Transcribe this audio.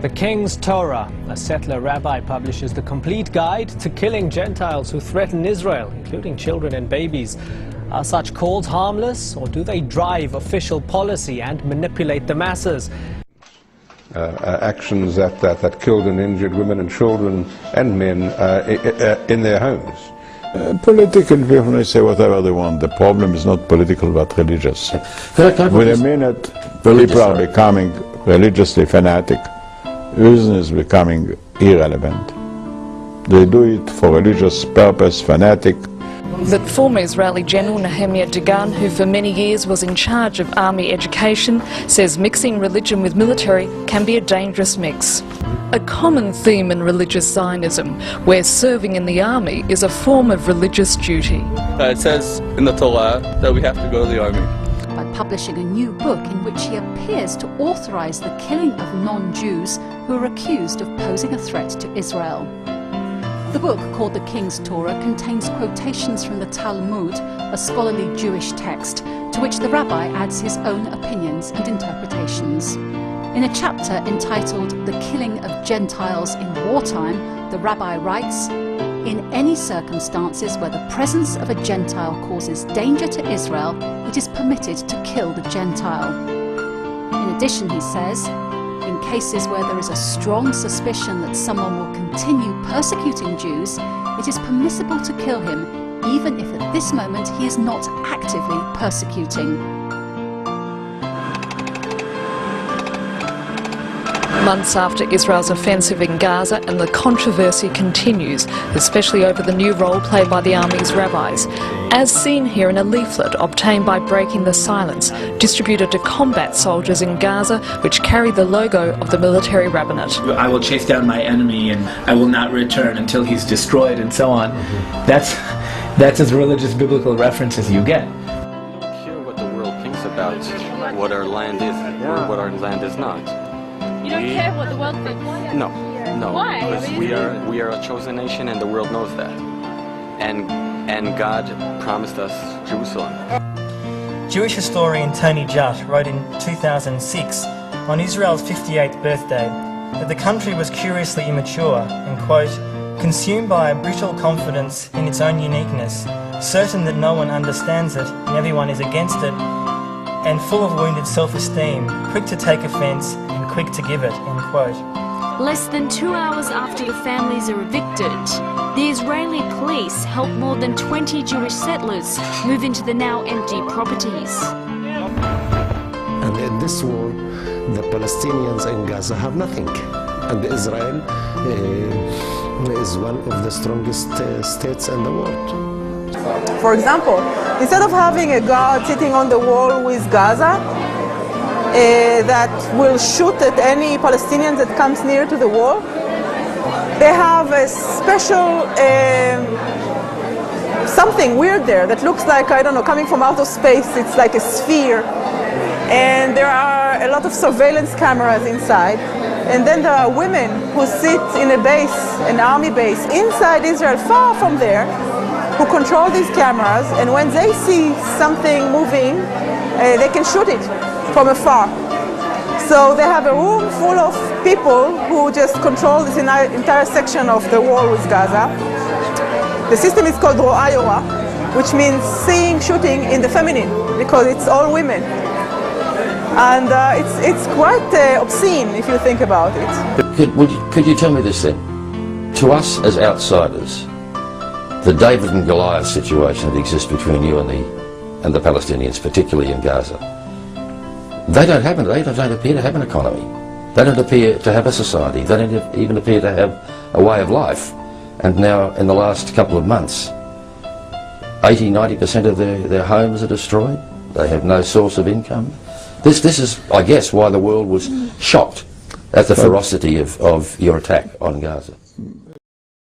The King's Torah, a settler rabbi, publishes the complete guide to killing Gentiles who threaten Israel, including children and babies. Are such calls harmless, or do they drive official policy and manipulate the masses? Actions that killed and injured women and children and men in their homes. Political people may say whatever they want. The problem is not political but religious. With a minute, people are becoming religiously fanatic. Reason is becoming irrelevant. They do it for religious purpose, fanatic. That former Israeli General Nehemiah Dagan, who for many years was in charge of army education, says mixing religion with military can be a dangerous mix. A common theme in religious Zionism, where serving in the army is a form of religious duty. It says in the Torah that we have to go to the army. By publishing a new book in which he appears to authorize the killing of non-Jews who are accused of posing a threat to Israel. The book, called The King's Torah, contains quotations from the Talmud, a scholarly Jewish text, to which the rabbi adds his own opinions and interpretations. In a chapter entitled The Killing of Gentiles in Wartime, the rabbi writes, "In any circumstances where the presence of a Gentile causes danger to Israel, it is permitted to kill the Gentile." In addition, he says, in cases where there is a strong suspicion that someone will continue persecuting Jews, it is permissible to kill him, even if at this moment he is not actively persecuting. Months after Israel's offensive in Gaza, and the controversy continues, especially over the new role played by the army's rabbis, as seen here in a leaflet obtained by breaking the silence, distributed to combat soldiers in Gaza, which carry the logo of the military rabbinate. I will chase down my enemy and I will not return until he's destroyed, and so on. That's as religious biblical reference as you get. We don't care what the world thinks about what our land is or what our land is not. You don't care what the world thinks? No. Why? Because we are a chosen nation, and the world knows that. And God promised us Jerusalem. Jewish historian Tony Jutt wrote in 2006 on Israel's 58th birthday that the country was curiously immature and, quote, consumed by a brutal confidence in its own uniqueness, certain that no one understands it and everyone is against it, and full of wounded self-esteem, quick to take offence and quick to give it, end quote. Less than 2 hours after the families are evicted, the Israeli police help more than 20 Jewish settlers move into the now empty properties. And in this war, the Palestinians in Gaza have nothing. And Israel is one of the strongest states in the world. For example, instead of having a guard sitting on the wall with Gaza that will shoot at any Palestinian that comes near to the wall, they have a special something weird there that looks like, I don't know, coming from outer space. It's like a sphere. And there are a lot of surveillance cameras inside. And then there are women who sit in a base, an army base, inside Israel, far from there, who control these cameras, and when they see something moving, they can shoot it from afar. So they have a room full of people who just control this entire section of the wall with Gaza. The system is called ro'ayora, which means seeing shooting in the feminine, because it's all women. And it's quite obscene if you think about it. Could you tell me this then? To us as outsiders, the David and Goliath situation that exists between you and the Palestinians, particularly in Gaza, they don't appear to have an economy. They don't appear to have a society. They don't even appear to have a way of life. And now, in the last couple of months, 80–90% of their homes are destroyed. They have no source of income. This is, I guess, why the world was shocked at the ferocity of your attack on Gaza.